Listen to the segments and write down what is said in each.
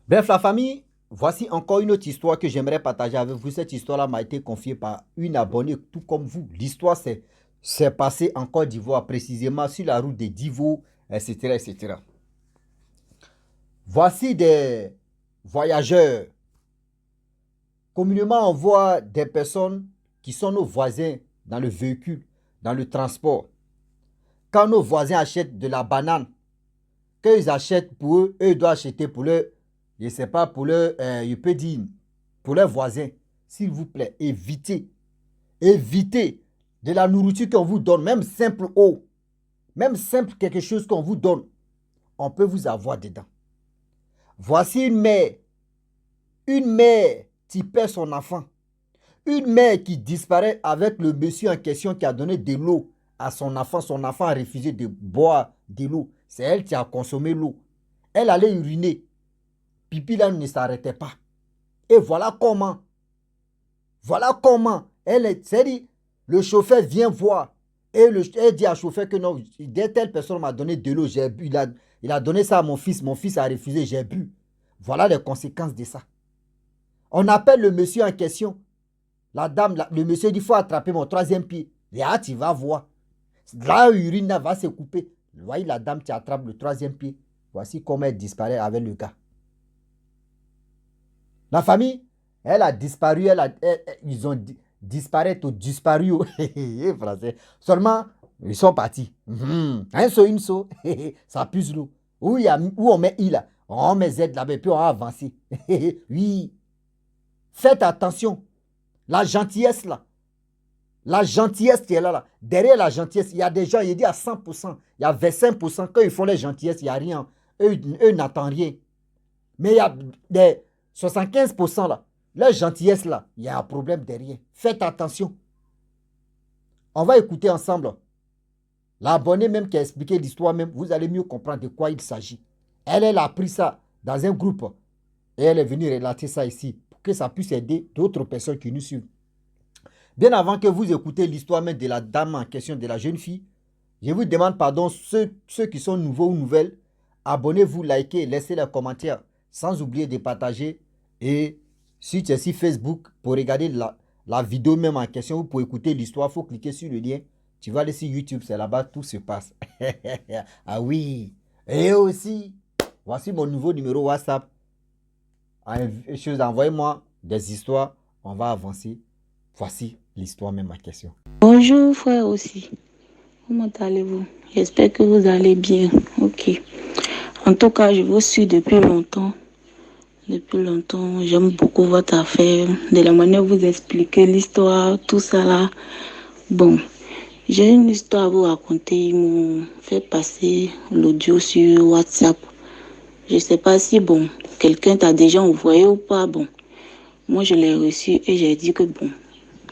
Bref, la famille, voici encore une autre histoire que j'aimerais partager avec vous. Cette histoire-là m'a été confiée par une abonnée, tout comme vous. L'histoire s'est passée en Côte d'Ivoire, précisément sur la route des Divos, etc., etc. Voici des voyageurs. Communément, on voit des personnes qui sont nos voisins dans le véhicule, dans le transport. Quand nos voisins achètent de la banane, quand ils achètent pour eux, eux doivent acheter pour leur, je ne sais pas, pour leur, je peux dire, pour leurs voisins. S'il vous plaît, évitez de la nourriture qu'on vous donne, même simple eau, même simple quelque chose qu'on vous donne, on peut vous avoir dedans. Voici une mère qui perd son enfant, une mère qui disparaît avec le monsieur en question qui a donné de l'eau à son enfant a refusé de boire de l'eau, c'est elle qui a consommé l'eau. Elle allait uriner, pipi là ne s'arrêtait pas. Et voilà comment, c'est-à-dire, le chauffeur vient voir. Et elle dit à chauffeur que non, dès telle personne m'a donné de l'eau, j'ai bu. Il a donné ça à mon fils a refusé, j'ai bu. Voilà les conséquences de ça. On appelle le monsieur en question. La dame, le monsieur dit, il faut attraper mon troisième pied. Là, tu vas voir. Là, l'urine va se couper. Voyez la dame qui attrape le troisième pied. Voici comment elle disparaît avec le gars. La famille, elle a disparu, ils ont disparu ou disparu. Français. Seulement, ils sont partis. Un saut, une saut, ça puse l'eau. Où on met I là, on met Z là, et puis on a avancé. Oui. Faites attention. La gentillesse là. La gentillesse qui est là. Derrière la gentillesse, il y a des gens, il dit à 100%, il y a 25%. Quand ils font les gentillesses, il n'y a rien. Eux n'attendent rien. Mais il y a des 75% là. La gentillesse là, il y a un problème derrière. Faites attention. On va écouter ensemble. L'abonné même qui a expliqué l'histoire même, vous allez mieux comprendre de quoi il s'agit. Elle a pris ça dans un groupe et elle est venue relater ça ici pour que ça puisse aider d'autres personnes qui nous suivent. Bien avant que vous écoutez l'histoire même de la dame en question, de la jeune fille, je vous demande pardon, ceux qui sont nouveaux ou nouvelles, abonnez-vous, likez, laissez les commentaires, sans oublier de partager. Et si tu es sur Facebook, pour regarder la vidéo même en question, ou pour écouter l'histoire, il faut cliquer sur le lien. Tu vas aller sur YouTube, c'est là-bas, tout se passe. Ah oui. Et aussi, voici mon nouveau numéro WhatsApp. Envoyez-moi des histoires, on va avancer. Voici l'histoire même en question. Bonjour frère aussi. Comment allez-vous? J'espère que vous allez bien. Ok. En tout cas, je vous suis depuis longtemps. Depuis longtemps, j'aime beaucoup votre affaire. De la manière dont vous expliquez l'histoire, tout ça là. Bon, j'ai une histoire à vous raconter. Ils m'ont fait passer l'audio sur WhatsApp. Je ne sais pas si, bon, quelqu'un t'a déjà envoyé ou pas. Bon, moi je l'ai reçu et j'ai dit que bon,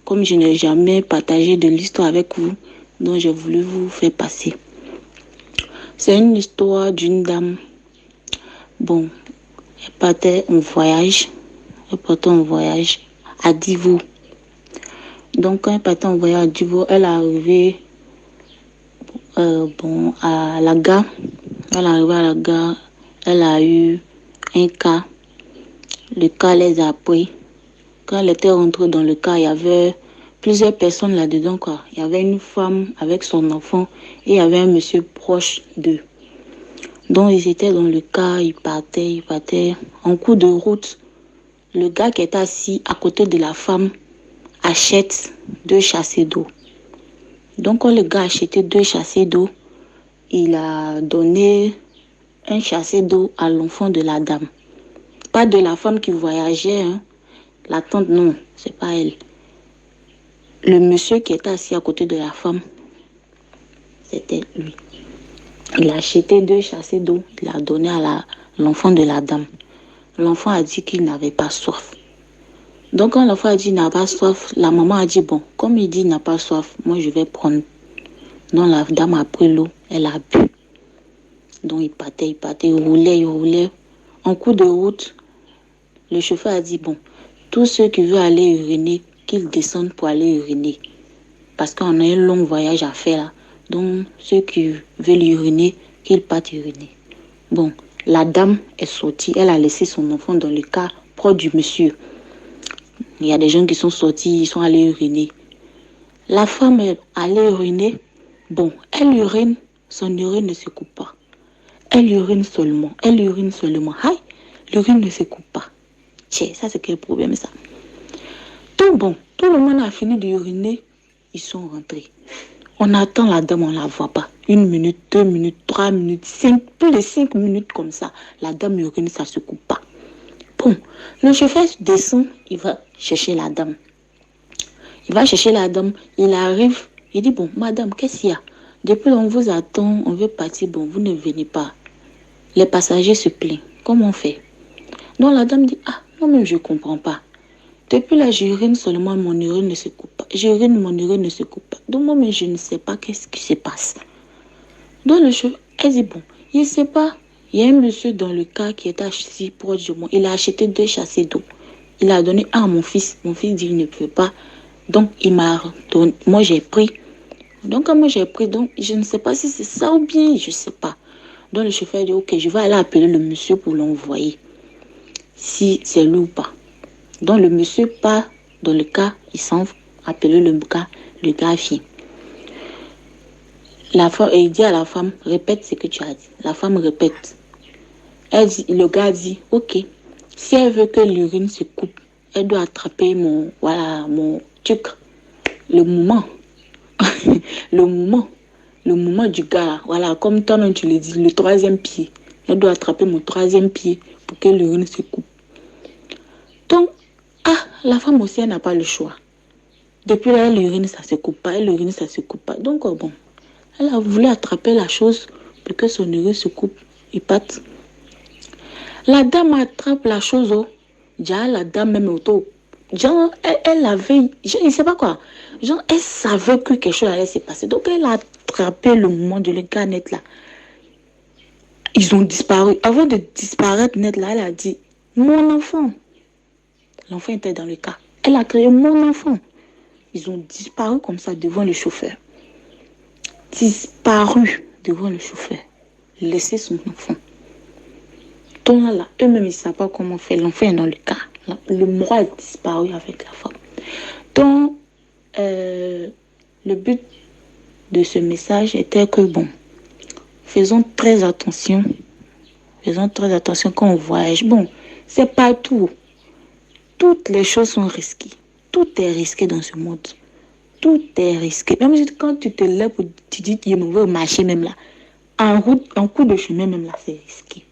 comme je n'ai jamais partagé de l'histoire avec vous, donc j'ai voulu vous faire passer. C'est une histoire d'une dame. Bon, elle partait en voyage. À Divo. Donc quand elle partait en voyage à Divo, elle est arrivée à la gare. Elle est arrivée à la gare. Elle a eu un cas. Le cas les a pris. Quand elle était rentrée dans le cas, il y avait plusieurs personnes là-dedans, quoi. Il y avait une femme avec son enfant et il y avait un monsieur proche d'eux. Donc, ils étaient dans le car, ils partaient. En cours de route, le gars qui était assis à côté de la femme achète 2 chasses d'eau. Donc, quand le gars a acheté 2 chasses d'eau, il a donné un chassé d'eau à l'enfant de la dame. Pas de la femme qui voyageait, hein. La tante, non, c'est pas elle. Le monsieur qui était assis à côté de la femme, c'était lui. Il a acheté 2 chasses d'eau, il a donné à l'enfant de la dame. L'enfant a dit qu'il n'avait pas soif. Donc quand l'enfant a dit qu'il n'a pas soif, la maman a dit bon, comme il dit qu'il n'a pas soif, moi je vais prendre. Donc la dame a pris l'eau, elle a bu. Donc il partait, il roulait. En cours de route, le chauffeur a dit bon, tous ceux qui veulent aller uriner, qu'ils descendent pour aller uriner. Parce qu'on a un long voyage à faire là. Donc ceux qui veulent uriner, qu'ils partent uriner. Bon, La dame est sortie, elle a laissé son enfant dans le cas proche du monsieur. Il y a des gens qui sont sortis, ils sont allés uriner. La femme est allée uriner. Bon, elle urine, son urine ne se coupe pas. Elle urine seulement. Aïe, l'urine ne se coupe pas. Tiens, ça c'est quel problème ça? Tout bon, tout le monde a fini d'uriner. Ils sont rentrés. On attend la dame, on ne la voit pas. 1 minute, 2 minutes, 3 minutes, 5, plus de 5 minutes comme ça. La dame urine, ça ne se coupe pas. Bon, le chauffeur descend, il va chercher la dame. Il va chercher la dame, il arrive, il dit, bon, madame, qu'est-ce qu'il y a? Depuis on vous attend, on veut partir, bon, vous ne venez pas. Les passagers se plaignent. Comment on fait? Donc la dame dit, ah, moi-même je ne comprends pas. Depuis là, j'urine seulement, mon urine ne se coupe pas. J'urine, mon urine ne se coupe pas. Donc moi-même, je ne sais pas qu'est-ce qui se passe. Donc le chauffeur, elle dit, bon, il ne sait pas. Il y a un monsieur dans le cas qui est assis proche de moi. Il a acheté 2 châssis d'eau. Il a donné un à mon fils. Mon fils dit, il ne peut pas. Donc il m'a donné. Moi, j'ai pris. Donc moi, j'ai pris. Donc je ne sais pas si c'est ça ou bien, je ne sais pas. Donc le chauffeur dit, ok, je vais aller appeler le monsieur pour l'envoyer. Si c'est lui ou pas. Donc le monsieur part dans le cas, il s'en va appeler le gars vient. La femme, et il dit à la femme, répète ce que tu as dit. La femme répète. Elle dit, le gars dit, ok, si elle veut que l'urine se coupe, elle doit attraper mon truc, le mouvement, le mouvement du gars, voilà, comme toi-même tu le dis, le 3e pied. Elle doit attraper mon 3e pied pour que l'urine se coupe. Donc, la femme aussi, elle n'a pas le choix. Depuis là, l'urine, ça se coupe pas, l'urine, ça se coupe pas. Donc, bon, elle a voulu attraper la chose pour que son urine se coupe et parte. La dame attrape la chose, déjà la dame même auto. Genre, elle avait, je ne sais pas quoi. Genre, elle savait que quelque chose allait se passer. Donc, elle a attrapé le moment de le gars net là. Ils ont disparu. Avant de disparaître net là, elle a dit, mon enfant. L'enfant était dans le cas. Elle a créé mon enfant. Ils ont disparu comme ça devant le chauffeur. Disparu devant le chauffeur. Laissé son enfant. Donc là, eux-mêmes, ils ne savent pas comment faire. L'enfant est dans le cas. Le mort a disparu avec la femme. Donc, le but de ce message était que, bon, faisons très attention. Faisons très attention quand on voyage. Bon, c'est partout. Toutes les choses sont risquées. Tout est risqué dans ce monde. Tout est risqué. Même quand tu te lèves, tu dis qu'il me veut marcher même là. En route, en cours de chemin même là, c'est risqué.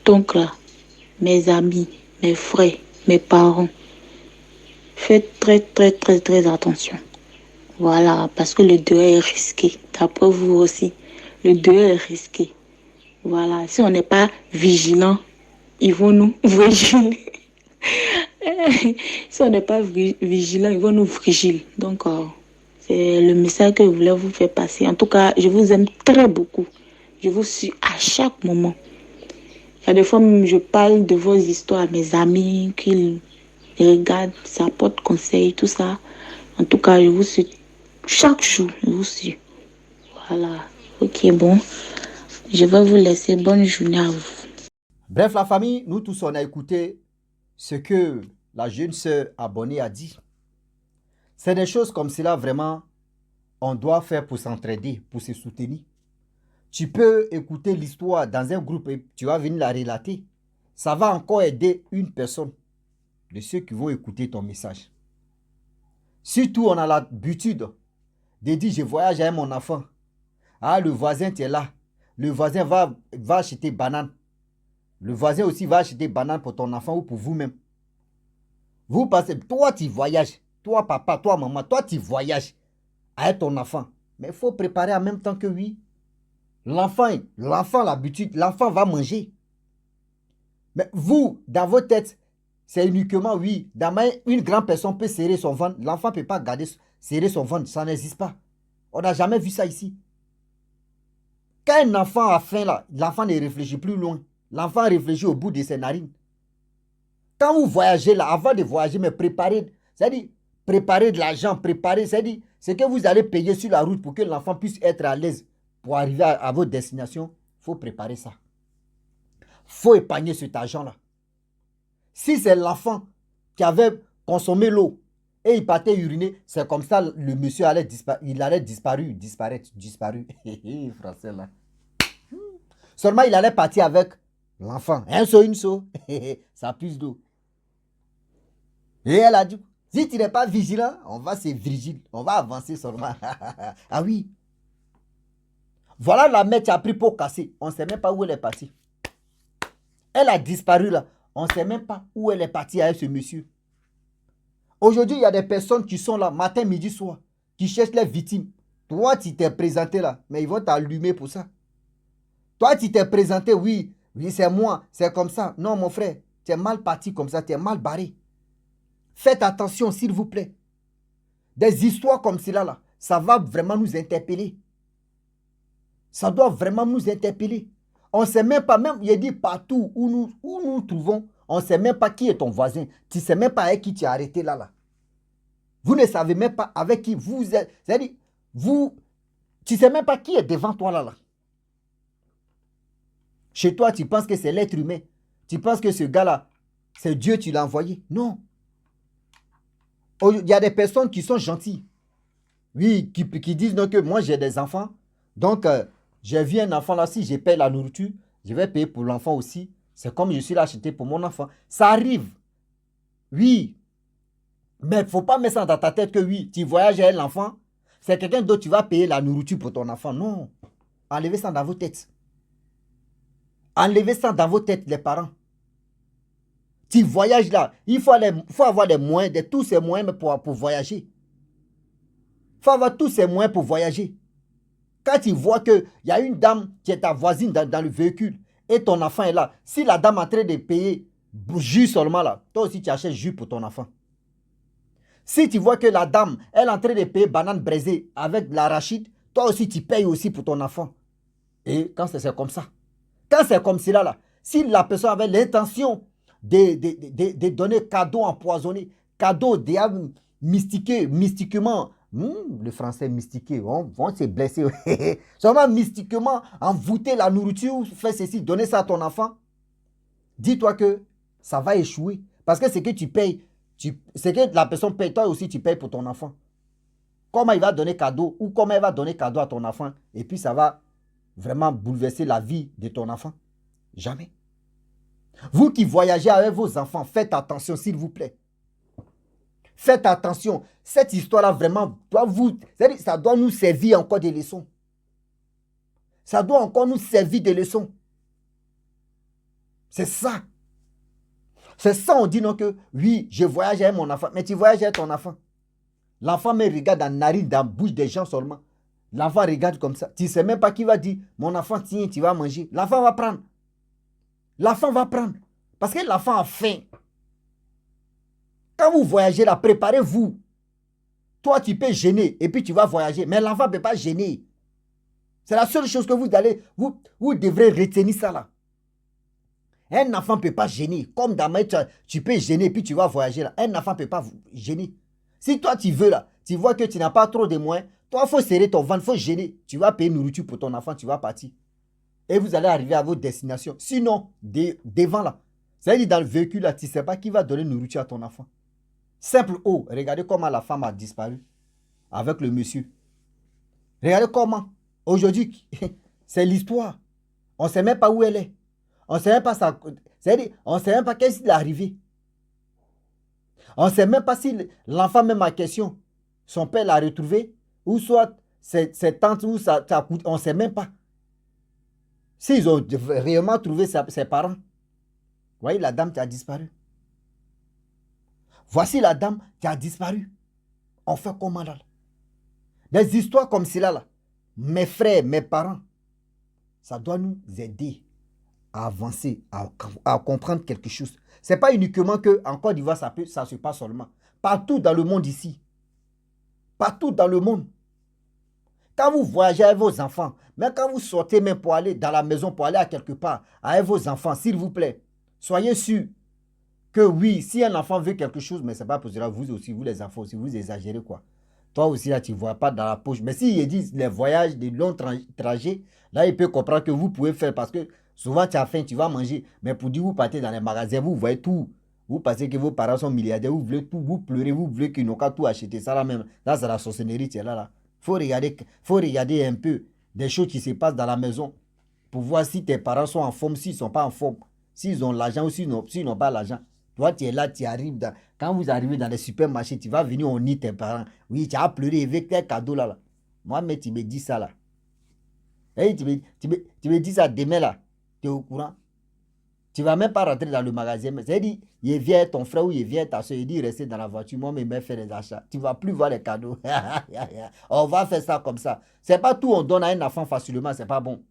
Donc là, mes amis, mes frères, mes parents, faites très, très, très, très attention. Voilà, parce que le deuil est risqué. D'après vous aussi, le deuil est risqué. Voilà, si on n'est pas vigilant, ils vont nous vigiler. Si on n'est pas vigilant, ils vont nous vigiler. Donc, c'est le message que je voulais vous faire passer. En tout cas, je vous aime très beaucoup. Je vous suis à chaque moment. Il y a des fois même, je parle de vos histoires à mes amis, qu'ils regardent, ça apporte conseil, tout ça. En tout cas, je vous suis chaque jour. Je vous suis. Voilà. Ok, bon. Je vais vous laisser. Bonne journée à vous. Bref, la famille, nous tous, on a écouté ce que la jeune sœur abonnée a dit. C'est des choses comme cela, vraiment, on doit faire pour s'entraider, pour se soutenir. Tu peux écouter l'histoire dans un groupe et tu vas venir la relater. Ça va encore aider une personne de ceux qui vont écouter ton message. Surtout, on a l'habitude de dire, je voyage avec mon enfant. Ah, le voisin, tu es là. Le voisin va acheter banane. Le voisin aussi va acheter banane pour ton enfant ou pour vous-même. Vous passez, toi, tu voyages. Toi, papa, toi, maman, toi, tu voyages avec ton enfant. Mais il faut préparer en même temps que oui. L'enfant, l'habitude, l'enfant va manger. Mais vous, dans votre tête, c'est uniquement oui. Une grande personne peut serrer son ventre. L'enfant ne peut pas serrer son ventre. Ça n'existe pas. On n'a jamais vu ça ici. Quand un enfant a faim, là, l'enfant ne réfléchit plus loin. L'enfant réfléchit au bout de ses narines. Quand vous voyagez là, avant de voyager, mais préparez, c'est-à-dire préparez de l'argent, préparez, c'est-à-dire ce que vous allez payer sur la route pour que l'enfant puisse être à l'aise pour arriver à votre destination, il faut préparer ça. faut épargner cet argent-là. Si c'est l'enfant qui avait consommé l'eau et il partait uriner, c'est comme ça le monsieur allait disparaître. Français là. Seulement il allait partir avec l'enfant. Un seau, une seau. Ça puse d'eau. Et elle a dit, si tu n'es pas vigilant, on va se vigile. On va avancer seulement. Ah oui. Voilà la mère qui a pris pour casser. On ne sait même pas où elle est partie. Elle a disparu là. On ne sait même pas où elle est partie avec ce monsieur. Aujourd'hui, il y a des personnes qui sont là, matin, midi, soir, qui cherchent les victimes. Toi, tu t'es présenté là, mais ils vont t'allumer pour ça. Toi, tu t'es présenté, oui, c'est moi, c'est comme ça. Non, mon frère, tu es mal parti comme ça, tu es mal barré. Faites attention, s'il vous plaît. Des histoires comme cela là, ça va vraiment nous interpeller. Ça doit vraiment nous interpeller. On ne sait même pas, même, il a dit partout où nous trouvons, on ne sait même pas qui est ton voisin. Tu ne sais même pas avec qui tu es arrêté là. Vous ne savez même pas avec qui vous êtes. C'est-à-dire, tu ne sais même pas qui est devant toi là. Chez toi, tu penses que c'est l'être humain. Tu penses que ce gars-là, c'est Dieu qui l'a envoyé. Non. Il y a des personnes qui sont gentilles. Oui, qui disent non, que moi j'ai des enfants. Donc, j'ai vu un enfant là, si je paye la nourriture, je vais payer pour l'enfant aussi. C'est comme je suis là acheté pour mon enfant. Ça arrive. Oui. Mais il ne faut pas mettre ça dans ta tête que oui, tu voyages avec l'enfant. C'est quelqu'un d'autre, tu vas payer la nourriture pour ton enfant. Non. Enlevez ça dans vos têtes. Enlevez ça dans vos têtes, les parents. Tu voyages là. Il faut avoir les moyens, tous ces moyens pour voyager. Il faut avoir tous ces moyens pour voyager. Quand tu vois qu'il y a une dame qui est ta voisine dans le véhicule et ton enfant est là, si la dame est en train de payer jus seulement là, toi aussi tu achètes jus pour ton enfant. Si tu vois que la dame, elle est en train de payer banane braisée avec l'arachide, toi aussi tu payes aussi pour ton enfant. Et quand c'est comme ça, quand c'est comme cela là, si la personne avait l'intention de donner cadeau empoisonné, cadeau diable mystiquement, le français mystiqué, vont se blesser. Seulement mystiquement, envoûter la nourriture, faire ceci, donner ça à ton enfant, dis-toi que ça va échouer. Parce que c'est que tu payes, c'est que la personne paye, toi aussi tu payes pour ton enfant. Comment il va donner cadeau ou comment il va donner cadeau à ton enfant et puis ça va vraiment bouleverser la vie de ton enfant? Jamais. Vous qui voyagez avec vos enfants, faites attention s'il vous plaît. Faites attention. Cette histoire-là, vraiment, ça doit nous servir encore des leçons. Ça doit encore nous servir des leçons. C'est ça. C'est ça, on dit non que, oui, je voyage avec mon enfant. Mais tu voyages avec ton enfant. L'enfant me regarde dans la narine, dans la bouche des gens seulement. L'enfant regarde comme ça. Tu ne sais même pas qui va dire, mon enfant, tiens, tu vas manger. L'enfant va prendre. L'enfant va prendre. Parce que l'enfant a faim. Quand vous voyagez là, préparez-vous. Toi, tu peux gêner et puis tu vas voyager. Mais l'enfant ne peut pas gêner. C'est la seule chose que vous devrez retenir ça là. Un enfant ne peut pas gêner. Comme d'habitude, tu peux gêner et puis tu vas voyager là. Un enfant ne peut pas gêner. Si toi, tu veux là, tu vois que tu n'as pas trop de moyens, toi, il faut serrer ton ventre, il faut gêner. Tu vas payer nourriture pour ton enfant, tu vas partir. Et vous allez arriver à votre destination. Sinon, devant là, c'est-à-dire dans le véhicule là, tu ne sais pas qui va donner nourriture à ton enfant. Simple eau. Regardez comment la femme a disparu avec le monsieur. Regardez comment. Aujourd'hui, c'est l'histoire. On ne sait même pas où elle est. On ne sait même pas ça. C'est-à-dire, on ne sait même pas qu'est-ce qui est arrivé. On ne sait même pas si l'enfant même en question, son père l'a retrouvé, ou soit ses tantes, ou on ne sait même pas. S'ils ont réellement trouvé ses parents. Vous voyez, la dame qui a disparu. Voici la dame qui a disparu. On fait comment là? Des histoires comme cela là. Mes frères, mes parents, ça doit nous aider à avancer, à comprendre quelque chose. Ce n'est pas uniquement qu'en Côte d'Ivoire, ça se passe seulement. Partout dans le monde ici. Partout dans le monde. Quand vous voyagez avec vos enfants, même quand vous sortez même pour aller dans la maison, pour aller à quelque part, avec vos enfants, s'il vous plaît, soyez sûrs que oui, si un enfant veut quelque chose, mais ce n'est pas pour cela, vous aussi, vous les enfants aussi, vous exagérez quoi. Toi aussi, là, tu ne vois pas dans la poche. Mais s'il dit les voyages, les longs trajets, là, il peut comprendre que vous pouvez faire parce que Souvent, tu as faim, tu vas manger. Mais pour dire, vous partez dans les magasins, vous voyez tout. Vous pensez que vos parents sont milliardaires, vous voulez tout, vous pleurez, vous voulez qu'ils n'ont qu'à tout acheter. Ça là même, là, c'est la sorcellerie, c'est là. Faut regarder un peu des choses qui se passent dans la maison pour voir si tes parents sont en forme, s'ils ne sont pas en forme, s'ils ont l'argent ou s'ils n'ont pas l'argent. Toi, tu es là, tu arrives quand vous arrivez dans les supermarchés, tu vas venir, on nie tes parents. Oui, tu as pleuré avec tes cadeaux là. Moi, mais tu me dis ça là. Hey, tu me dis ça demain là. Tu es au courant? Tu ne vas même pas rentrer dans le magasin. C'est-à-dire, il vient ton frère ou il vient ta soeur, il dit rester dans la voiture, moi, mais faire des achats. Tu ne vas plus voir les cadeaux. On va faire ça comme ça. Ce n'est pas tout, on donne à un enfant facilement, ce n'est pas bon.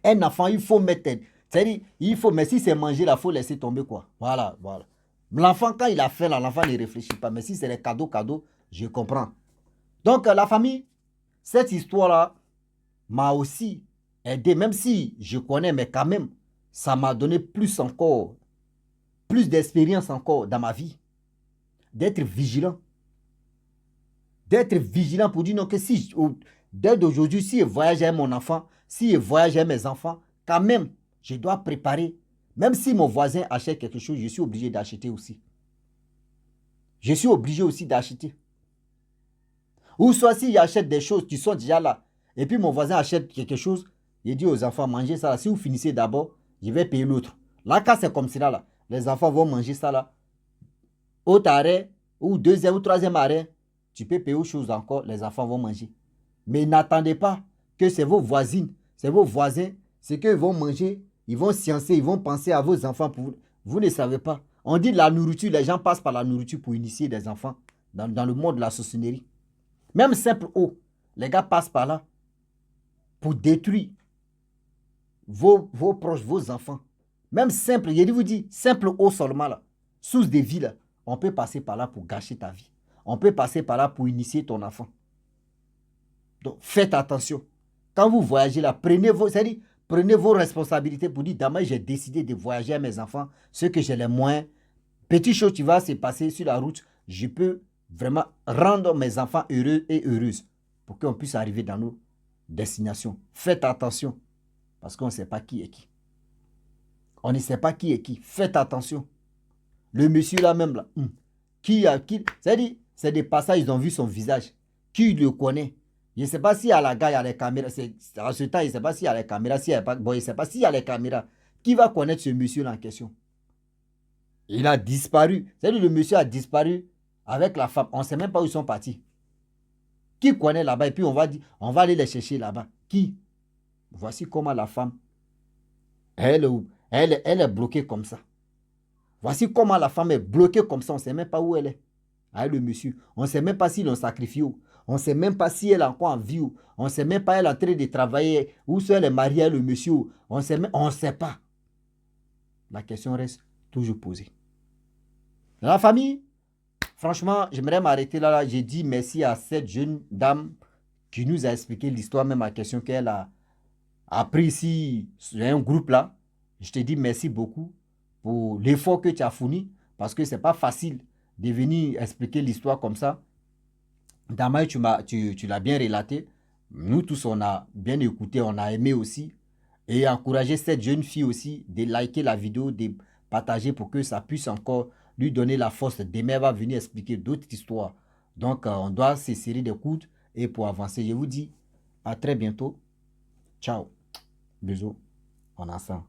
Un enfant, il faut mettre. C'est-à-dire, il faut, mais si c'est manger, là, il faut laisser tomber quoi. Voilà, voilà. L'enfant, quand il a faim, l'enfant ne réfléchit pas. Mais si c'est les cadeaux, je comprends. Donc, la famille, cette histoire-là m'a aussi aidé, même si je connais, mais quand même, ça m'a donné plus encore, plus d'expérience encore dans ma vie. D'être vigilant. D'être vigilant pour dire non, que si, dès d'aujourd'hui, si je voyage avec mon enfant, si je voyage avec mes enfants, quand même, je dois préparer. Même si mon voisin achète quelque chose, je suis obligé d'acheter aussi. Je suis obligé aussi d'acheter. Ou soit s'il achète des choses qui sont déjà là, et puis mon voisin achète quelque chose, il dit aux enfants, mangez ça là. Si vous finissez d'abord, je vais payer l'autre. Là, quand c'est comme cela, là, les enfants vont manger ça là. Autre arrêt, ou deuxième ou troisième arrêt, tu peux payer autre chose encore, les enfants vont manger. Mais n'attendez pas que c'est vos voisines, c'est vos voisins, c'est qu'ils vont manger, ils vont sciencer, ils vont penser à vos enfants. Vous ne savez pas. On dit la nourriture, les gens passent par la nourriture pour initier des enfants dans le monde de la sorcellerie. Même simple eau, les gars passent par là pour détruire vos proches, vos enfants. Même simple, je vous dis, simple eau seulement là, source de vie là, on peut passer par là pour gâcher ta vie. On peut passer par là pour initier ton enfant. Donc, faites attention. Quand vous voyagez là, prenez vos responsabilités pour dire, demain, j'ai décidé de voyager avec mes enfants, ce que j'ai les moyens. Petite chose qui va se passer sur la route, je peux vraiment rendre mes enfants heureux et heureuses pour qu'on puisse arriver dans nos destinations. Faites attention, parce qu'on ne sait pas qui est qui. On ne sait pas qui est qui. Faites attention. Le monsieur là même là, c'est-à-dire, c'est des passages, ils ont vu son visage. Qui le connaît? Je ne sais pas si à la gare, il y a les caméras. En ce temps, je ne sais pas s'il y a les caméras. Bon, je ne sais pas s'il y a les caméras. Qui va connaître ce monsieur-là en question? Il a disparu. C'est-à-dire, le monsieur a disparu avec la femme. On ne sait même pas où ils sont partis. Qui connaît là-bas? Et puis, on va aller les chercher là-bas. Qui? Voici comment la femme, elle est bloquée comme ça. Voici comment la femme est bloquée comme ça. On ne sait même pas où elle est. Avec le monsieur. On ne sait même pas s'ils l'ont sacrifié. On ne sait même pas si elle est encore en vie. On ne sait même pas si elle est en train de travailler. Ou si elle est mariée avec le monsieur. On ne sait pas. La question reste toujours posée. La famille, franchement, j'aimerais m'arrêter là. J'ai dit merci à cette jeune dame qui nous a expliqué l'histoire, même la question qu'elle a appris ici sur un groupe là. Je te dis merci beaucoup pour l'effort que tu as fourni parce que ce n'est pas facile de venir expliquer l'histoire comme ça. Damaï, tu l'as bien relaté. Nous tous, on a bien écouté, on a aimé aussi. Et encourager cette jeune fille aussi de liker la vidéo, de partager pour que ça puisse encore lui donner la force. Demain, elle va venir expliquer d'autres histoires. Donc, on doit se serrer des coudes et pour avancer. Je vous dis à très bientôt. Ciao. Bisous. On ensemble.